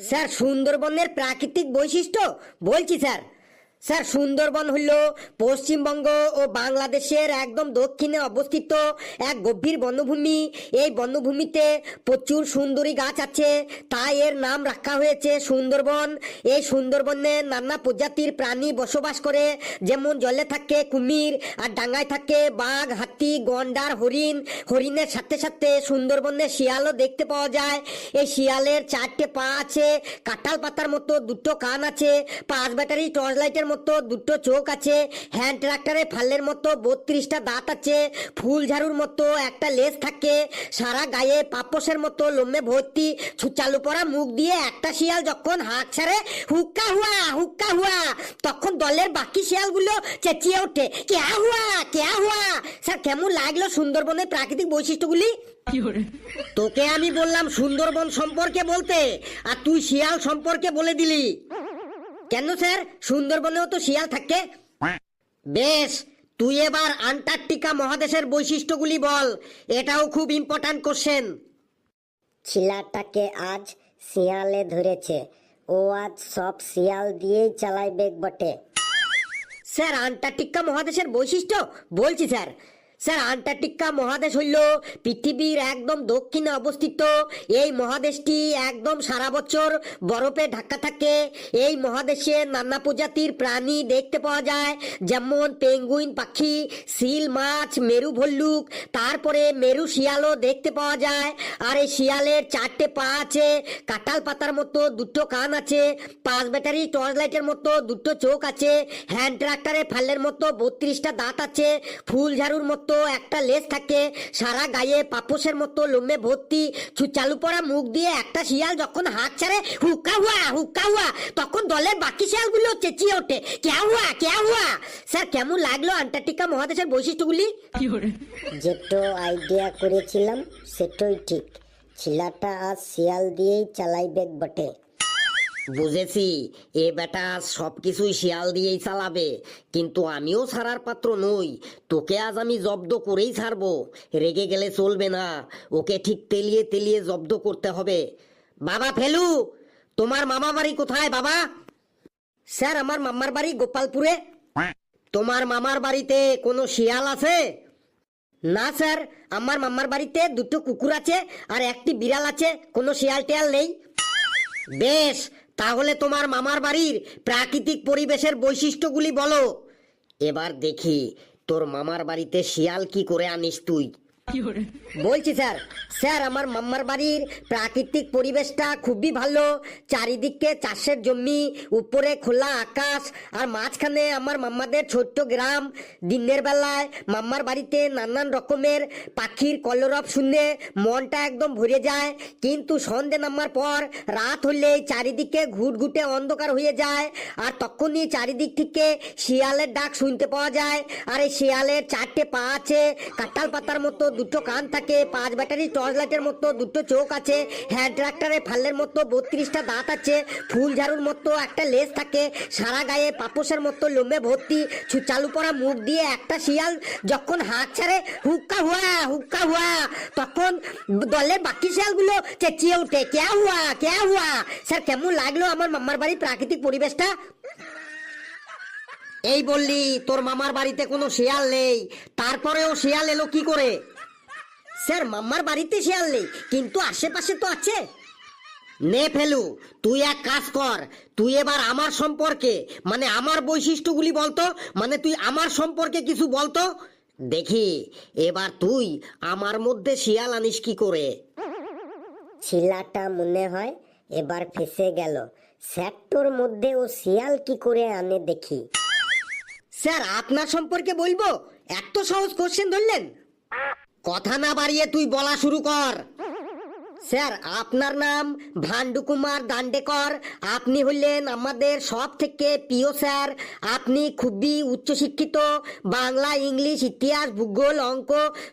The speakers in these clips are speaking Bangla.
স্যার সুন্দরবনের প্রাকৃতিক বৈশিষ্ট্য বলছি স্যার। স্যার সুন্দরবন হল পশ্চিমবঙ্গ ও বাংলাদেশের একদম দক্ষিণে অবস্থিত এক গভীর বনভূমি। এই বনভূমিতে প্রচুর সুন্দরী গাছ আছে, তাই এর নাম রাখা হয়েছে সুন্দরবন। এই সুন্দরবনে নানা প্রজাতির প্রাণী বসবাস করে, যেমন জলে থাকে কুমির আর ডাঙায় থাকে বাঘ, হাতি, গন্ডার, হরিণ। হরিণের সাথে সাথে সুন্দরবনে শিয়ালও দেখতে পাওয়া যায়। এই শিয়ালের 4টে পা আছে, কাঁঠাল পাতার মতো 2টো কান আছে, 5 ব্যাটারি টর্চ লাইটের মতো 2টো চোখ আছে, হ্যান্ড ট্রাক্টরে ফালের মতো 32টা দাঁত আছে, ফুল ঝাড়ুর মতো একটা লেজ থাকে, সারা গায়ে পাপোশের মতো লোমে ভর্তি, চালু পড়া মুখ দিয়ে একটা শিয়াল যখন হাঁক ছাড়ে হুক্কা হুয়া হুক্কা হুয়া, তখন দলের বাকি শিয়ালগুলো চেঁচিয়ে ওঠে কেয়া হুয়া কেয়া হুয়া। স্যার কেমন লাগলো সুন্দরবনের প্রাকৃতিক বৈশিষ্ট্যগুলি? তোকে আমি বললাম সুন্দরবন সম্পর্কে বলতে, আর তুই শিয়াল সম্পর্কে বলে দিলি কেন? স্যার সুন্দরবনেও তো শিয়াল থাকে। বেশ, তুই এবার আন্টার্কটিকা মহাদেশের বৈশিষ্ট্যগুলি বল, এটাও খুব ইম্পর্ট্যান্ট কোশ্চেন। ছিলাটাকে আজ শিয়ালে ধরেছে, ও আজ সব শিয়াল দিয়েই চালাইবে বটে। স্যার আন্টার্কটিকা মহাদেশের বৈশিষ্ট্য বলছি স্যার। স্যার আন্টার্কটিকা মহাদেশ হইল পৃথিবীর একদম দক্ষিণে অবস্থিত। এই মহাদেশটি একদম সারা বছর বরফে ঢাকা থাকে। এই মহাদেশে নানা প্রজাতির প্রাণী দেখতে পাওয়া যায়, যেমন পেঙ্গুইন পাখি, সিল মাছ, মেরু ভল্লুক, তারপরে মেরু শিয়ালও দেখতে পাওয়া যায়। আর এই শিয়ালের 4টে পা আছে, কাঁঠাল পাতার মতো 2টো কান আছে, 5 ব্যাটারি টর্চ লাইটের মতো 2টো চোখ আছে, হ্যান্ড ট্রাক্টরে ফালের মতো 32টা দাঁত আছে, ফুল ঝাড়ুর মতো একটা লেজ থাকে, সারা গায়ে পাপোশের মতো লোমে ভর্তি, চালু পড়া মুখ দিয়ে একটা শিয়াল যখন হাঁক ছাড়ে হুক্কা হুয়া, তখন দলের বাকি শিয়ালগুলো চেঁচিয়ে ওঠে কেয়া হুয়া। স্যার কেমন লাগলো আন্টার্কটিকা মহাদেশের বৈশিষ্ট্যগুলি? যেটো আইডিয়া করেছিলাম সেটাই ঠিক, ছিলাটা আজ শিয়াল দিয়েই চালাইবে বটে। বুঝেছি, এ বেটা সবকিছুই শিয়াল দিয়েই চালাবে, কিন্তু আমিও ছাড়ার পাত্র নই। তোকে আজ আমি জব্দ করেই ছাড়বো, রেগে গেলে চলবে না, ওকে ঠিক তেলিয়ে তেলিয়ে জব্দ করতে হবে। বাবা ফেলু, তোমার মামা বাড়ি কোথায় বাবা? স্যার আমার মামার বাড়ি গোপালপুরে। তোমার মামার বাড়িতে কোনো শিয়াল আছে? না স্যার, আমার মামার বাড়িতে 2টো কুকুর আছে আর একটি বিড়াল আছে, কোনো শিয়াল টিয়াল নেই। বেশ, তাহলে তোমার মামার বাড়ির প্রাকৃতিক পরিবেশের বৈশিষ্ট্যগুলি বলো। এবার দেখি তোর মামার বাড়িতে শিয়াল কি করে আনিস তুই। বলছি স্যার। স্যার আমার মামার বাড়ির প্রাকৃতিক পরিবেশটা খুবই ভালো। চারিদিকে চাষের জমি, উপরে খোলা আকাশ, আর মাঝখানে আমার মামাদের ছোট্ট গ্রাম। দিনের বেলায় মামার বাড়িতে নানান রকমের পাখির কলরব শুনে মনটা একদম ভরে যায়, কিন্তু সন্ধে নামার পর রাত হলেই চারিদিকে ঘুটঘুটে অন্ধকার হয়ে যায়, আর তখনই চারিদিক থেকে শিয়ালের ডাক শুনতে পাওয়া যায়। আর এই শিয়ালের 4টে পা আছে, কাঁঠাল পাতার মতো 2টো কান থাকে, 5 ব্যাটারি টর্চ লাইটের মতো 2টো চোখ আছে, হ্যান্ড ট্রাক্টরে ফালের মতো 32টা দাঁত আছে, ফুল ঝাড়ুর মতো একটা লেজ থাকে, সারা গায়ে পাপোশের মতো লোমে ভর্তি, চালু পড়া মুখ দিয়ে একটা শিয়াল যখন হাঁক ছাড়ে হুক্কা হুয়া, তখন দলের বাকি শিয়ালগুলো চেঁচিয়ে ওঠে কেয়া হুয়া। স্যার কেমন লাগলো আমার মামার বাড়ির প্রাকৃতিক পরিবেশটা? এই বললি তোর মামার বাড়িতে কোনো শিয়াল নেই, তারপরেও শিয়াল এলো কি করে? স্যার মামার বাড়িতে শিয়াল নেই, কিন্তু আশেপাশে তো আছে। নে ফেলু, তুই এক কাজ কর, তুই এবার আমার সম্পর্কে মানে আমার বৈশিষ্ট্যগুলি বলতো, মানে তুই আমার সম্পর্কে কিছু বলতো দেখি এবার তুই আমার মধ্যে শিয়াল আনিস কি করে। ছিলাটা মনে হয় এবার ফেসে গেল, সেক্টর মধ্যে ও শিয়াল কি করে আনে দেখি। স্যার আপনার সম্পর্কে বলবো? এত সহজ কোশ্চেন ধরলেন? কথা না বাড়িয়ে তুই বলা শুরু কর। স্যার আপনার নাম ভান্ডু কুমার দান্ডেকর, আপনি হলেন আমাদের সব থেকে প্রিয় স্যার। আপনি খুবই উচ্চশিক্ষিত, বাংলা, ইংলিশ, ইতিহাস, ভূগোল, অঙ্ক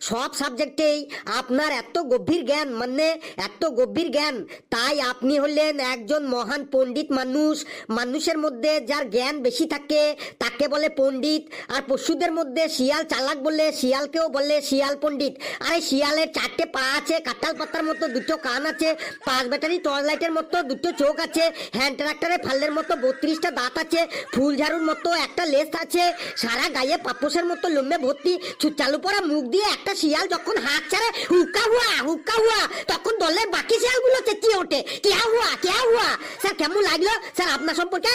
সব সাবজেক্টেই আপনার এত গভীর জ্ঞান, মানে এত গভীর জ্ঞান, তাই আপনি হলেন একজন মহান পণ্ডিত মানুষ। মানুষের মধ্যে যার জ্ঞান বেশি থাকে তাকে বলে পণ্ডিত, আর পশুদের মধ্যে শিয়াল চালাক বলে শিয়ালকেও বলে শিয়াল পণ্ডিত। আর এই শিয়ালের 4টে পা আছে, কাঁঠাল পাতার মতো 2টো দুটো কান আছে, 5 ব্যাটারি টর্চ লাইটের মতো দুটো চোখ আছে, হ্যান্ড ট্রাক্টরে ফালের মতো 32টা দাঁত আছে, ফুল ঝাড়ুর মতো একটা লেজ আছে, সারা গায়ে পাপোশের মতো লোমে ভর্তি, চালু পড়া মুখ দিয়ে একটা শিয়াল যখন হাত ছাড়ে হুক্কা হুয়া, তখন দলের বাকি শিয়ালগুলো চেঁচিয়ে ওঠে, কেয়া হুয়া। স্যার কেমন লাগলো স্যার আপনার সম্পর্কে?